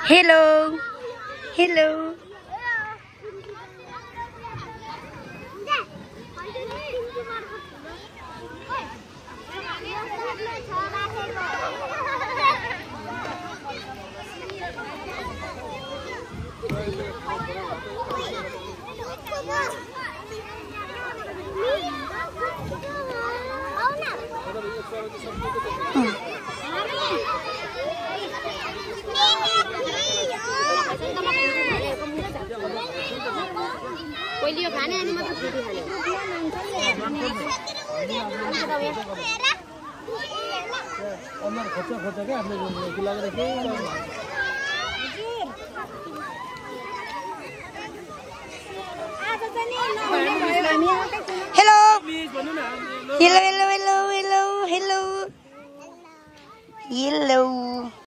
Hello. Hello. पहिले यो खाने अनि मात्र फ्रुटी खाने अमर खोज्छ क्या हामीले लागेर के Hello. Hello, hello, hello, hello, hello. Hello.